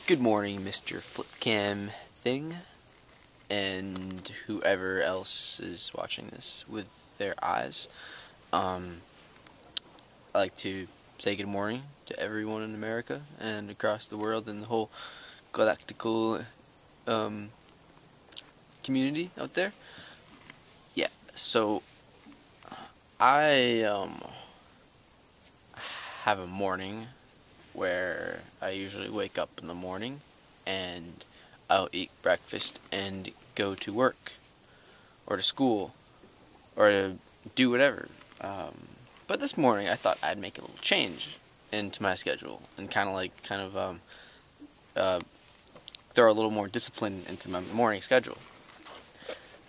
Good morning, Mr. Flipcam thing, and whoever else is watching this with their eyes. I'd like to say good morning to everyone in America and across the world and the whole galactical community out there. Yeah, so I have a morning where I usually wake up in the morning and I'll eat breakfast and go to work or to school or to do whatever. But this morning I thought I'd make a little change into my schedule and throw a little more discipline into my morning schedule.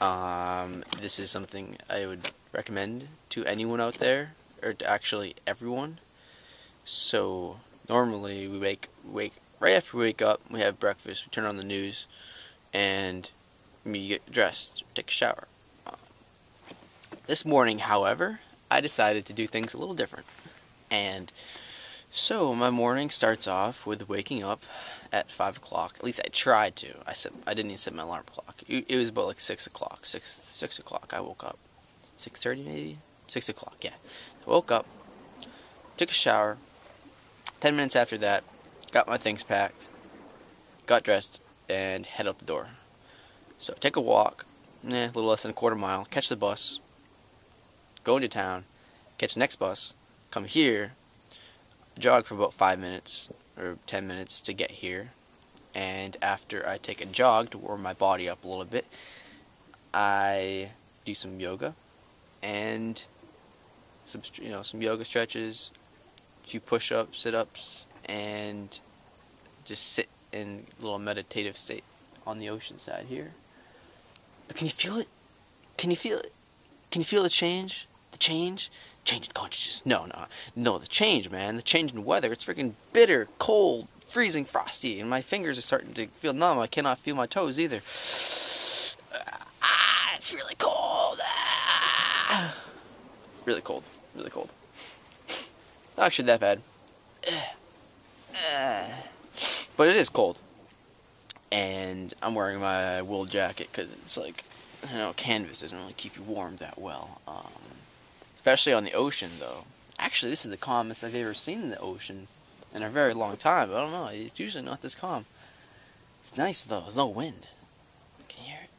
This is something I would recommend to anyone out there, or to actually everyone. So normally we wake right after we wake up, we have breakfast, we turn on the news, and we get dressed, take a shower. This morning, however, I decided to do things a little different. And so my morning starts off with waking up at 5 o'clock. At least I tried to. I didn't even set my alarm clock. It was about like 6 o'clock. 6 o'clock I woke up. 6:30 maybe? 6 o'clock, yeah. I woke up, took a shower. 10 minutes after that, got my things packed, got dressed, and head out the door. So take a walk, a little less than a quarter mile, catch the bus, go into town, catch the next bus, come here, jog for about 5 minutes or 10 minutes to get here, and after I take a jog to warm my body up a little bit, I do some yoga and some yoga stretches, a few push-ups, sit-ups, and just sit in a little meditative state on the ocean side here. But can you feel it? Can you feel it? Can you feel the change? The change? Change in consciousness. No, the change, man. The change in weather. It's freaking bitter, cold, freezing, frosty, and my fingers are starting to feel numb. I cannot feel my toes either. It's really cold. Really cold. Really cold. Not actually that bad. But it is cold. And I'm wearing my wool jacket because it's like, canvas doesn't really keep you warm that well. Especially on the ocean, though. Actually, this is the calmest I've ever seen in the ocean in a very long time. I don't know. It's usually not this calm. It's nice, though. There's no wind. Can you hear it?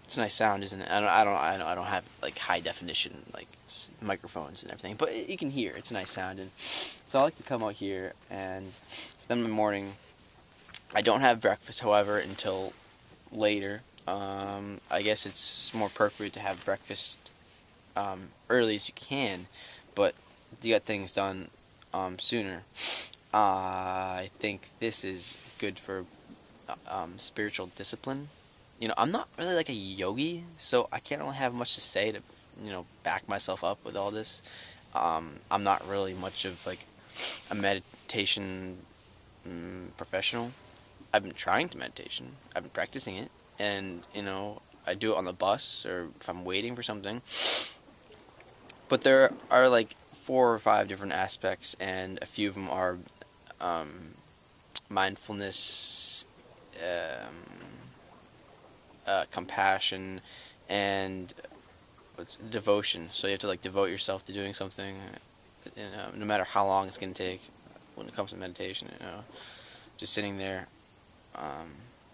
It's a nice sound, isn't it? I don't have like high definition like microphones and everything, but you can hear. It's a nice sound, and so I like to come out here and spend my morning. I don't have breakfast, however, until later. I guess it's more appropriate to have breakfast early as you can, but you got things done sooner. I think this is good for spiritual discipline. I'm not really like a yogi, so I can't really have much to say to, back myself up with all this. I'm not really much of like a meditation professional. I've been trying to meditation. I've been practicing it, and I do it on the bus or if I'm waiting for something. But there are like 4 or 5 different aspects, and a few of them are mindfulness, compassion, and devotion. So you have to like devote yourself to doing something, no matter how long it's gonna take. When it comes to meditation, just sitting there.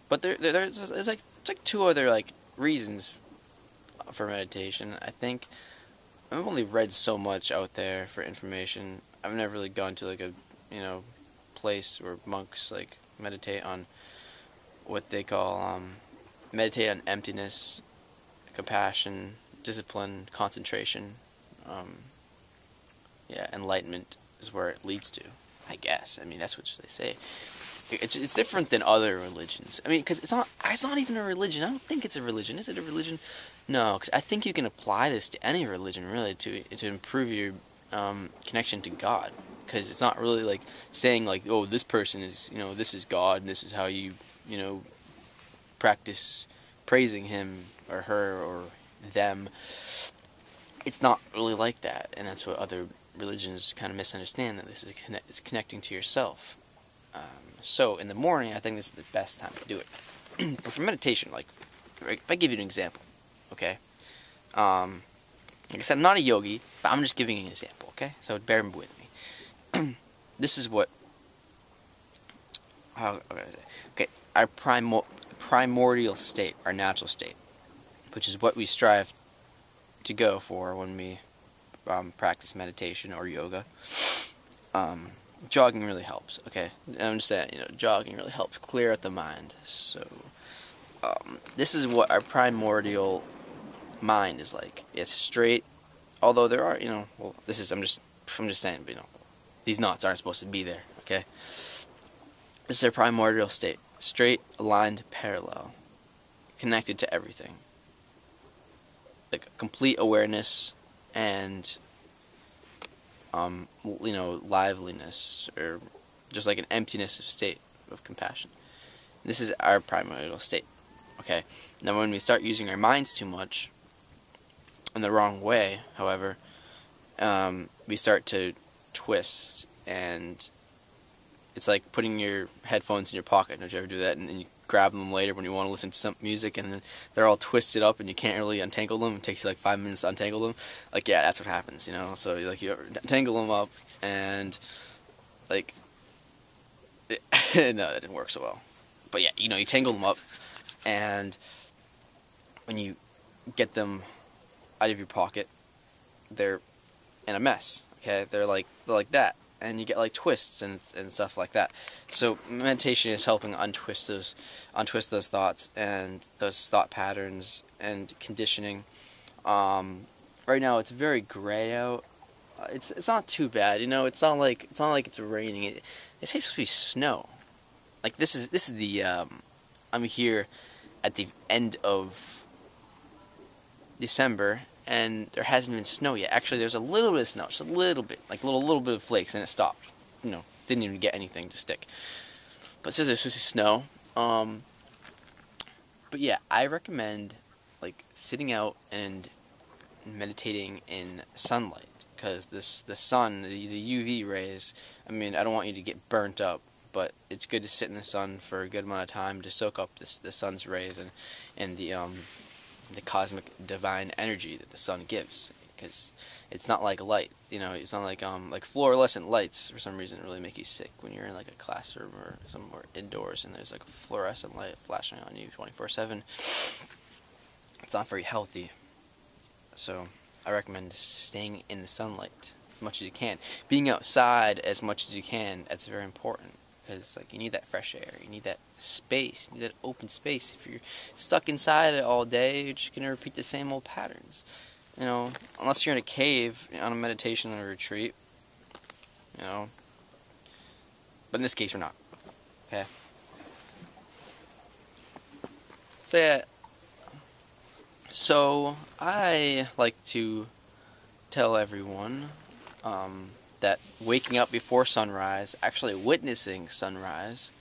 But there's like 2 other like reasons for meditation. I think I've only read so much out there for information. I've never really gone to like a place where monks like meditate on what they call meditate on emptiness, compassion, discipline, concentration. Enlightenment is where it leads to, I guess. I mean, that's what they say. It's different than other religions. I mean, because it's not even a religion. I don't think it's a religion. Is it a religion? No, because I think you can apply this to any religion, really, to improve your connection to God. Because it's not really like saying like, oh, this person is, this is God, and this is how you, practice praising him or her or them. It's not really like that, and that's what other religions kind of misunderstand that this is it's connecting to yourself. So in the morning, I think this is the best time to do it. But for meditation, like, if I give you an example, okay? Like I said, I'm not a yogi, but I'm just giving you an example, okay? So bear with me. This is what, how can I say? Okay, our primordial state, our natural state, which is what we strive to go for when we practice meditation or yoga. Jogging really helps, okay? I'm just saying, jogging really helps clear out the mind. So, this is what our primordial mind is like. It's straight, although there are, well, this is, I'm just saying, but, these knots aren't supposed to be there, okay? This is our primordial state. Straight, aligned, parallel. Connected to everything. Like, complete awareness and liveliness, or just like an emptiness of state of compassion. This is our primordial state. Okay. Now, when we start using our minds too much, in the wrong way, however, we start to twist, and it's like putting your headphones in your pocket. Don't you ever do that? And you grab them later when you want to listen to some music, and then they're all twisted up, and you can't really untangle them. It takes you like 5 minutes to untangle them. Like, yeah, that's what happens, So, like, you tangle them up, and, like, no, that didn't work so well. But yeah, you tangle them up, and when you get them out of your pocket, they're in a mess, okay? They're like that. And you get like twists and stuff like that. So meditation is helping untwist those thoughts and those thought patterns and conditioning. Right now it's very gray out. It's not too bad, It's not like it's raining. It's supposed to be snow. Like this is the I'm here at the end of December, and there hasn't been snow yet. Actually, there's a little bit of snow, just a little bit, like a little bit of flakes, and it stopped. Didn't even get anything to stick. But it says there's supposed to snow. But yeah, I recommend like sitting out and meditating in sunlight, because the sun, the UV rays. I mean, I don't want you to get burnt up, but it's good to sit in the sun for a good amount of time to soak up the sun's rays and the cosmic divine energy that the sun gives, because it's not like light, it's not like fluorescent lights for some reason really make you sick when you're in like a classroom or somewhere indoors and there's like a fluorescent light flashing on you 24/7. It's not very healthy. So I recommend staying in the sunlight as much as you can, being outside as much as you can. That's very important. Because you need that fresh air, you need that space, you need that open space. If you're stuck inside it all day, you're just gonna repeat the same old patterns. Unless you're in a cave on a meditation or a retreat. But in this case, we're not. Okay. So yeah. So I like to tell everyone that waking up before sunrise, actually witnessing sunrise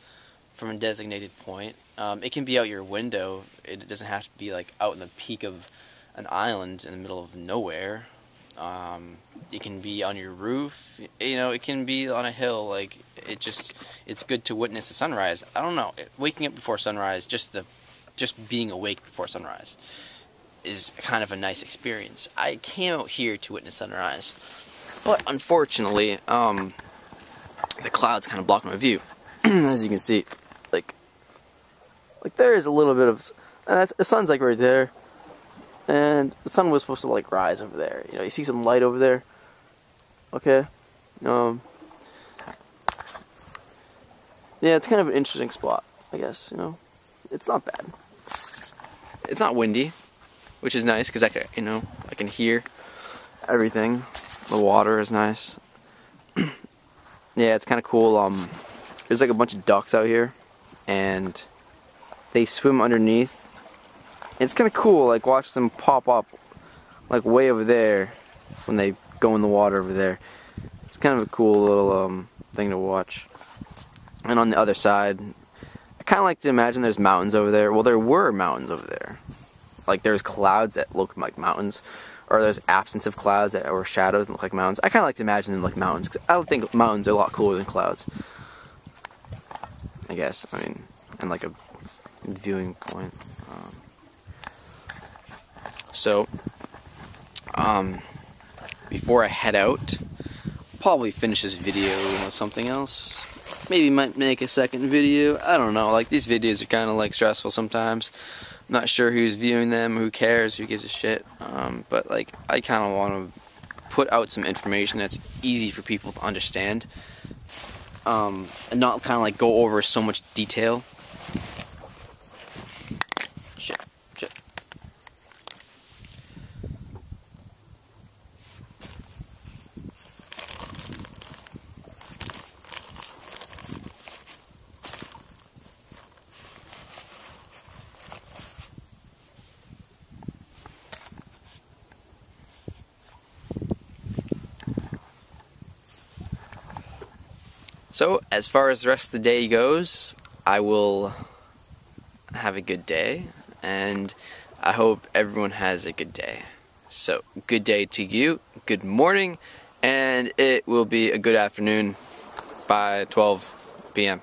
from a designated point, it can be out your window. It doesn't have to be like out in the peak of an island in the middle of nowhere. It can be on your roof. It can be on a hill. Like it's good to witness the sunrise. I don't know. Waking up before sunrise, just being awake before sunrise, is kind of a nice experience. I came out here to witness sunrise. But unfortunately, the clouds kind of block my view. As you can see, like there is a little bit of, the sun's like right there, and the sun was supposed to like rise over there. You see some light over there. Okay. Yeah, it's kind of an interesting spot, I guess. It's not bad. It's not windy, which is nice because I can hear everything. The water is nice. Yeah, it's kind of cool. There's like a bunch of ducks out here, and they swim underneath. And it's kind of cool, like watch them pop up, like way over there when they go in the water over there. It's kind of a cool little thing to watch. And on the other side, I kind of like to imagine there's mountains over there. Well, there were mountains over there. Like there's clouds that look like mountains or there's absence of clouds that or shadows and look like mountains. I kind of like to imagine them like mountains, because I would think mountains are a lot cooler than clouds, I guess. I mean, and like a viewing point. So before I head out, I'll probably finish this video with something else. Maybe might make a second video. I don't know. Like, these videos are kind of like stressful sometimes. I'm not sure who's viewing them, who cares, who gives a shit. But like, I kind of want to put out some information that's easy for people to understand, and not kind of like go over so much detail. Shit. So, as far as the rest of the day goes, I will have a good day, and I hope everyone has a good day. So, good day to you, good morning, and it will be a good afternoon by 12 p.m.